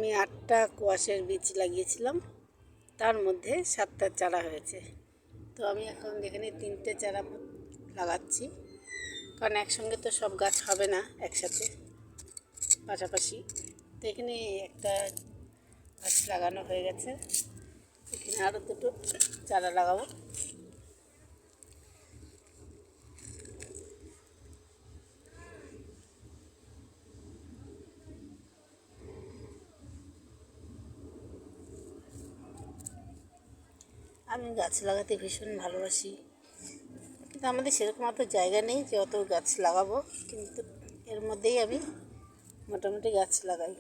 আমি 8টা কোয়াশের বীজ লাগিয়েছিলাম, তার মধ্যে 7টা চারা হয়েছে। তো আমি এখন এখানে 3টে চারা লাগাচ্ছি, কারণ একসঙ্গে তো সব গাছ হবে না একসাথে পাশাপাশি। তো এখানে একটা গাছ লাগানো হয়ে গেছে, এখানে আরও 2টো চারা লাগাবো। আমি গাছ লাগাতে ভীষণ ভালোবাসি, কিন্তু আমাদের সেরকম অত জায়গা নেই যে অত গাছ লাগাবো, কিন্তু এর মধ্যেই আমি মোটামুটি গাছ লাগাই।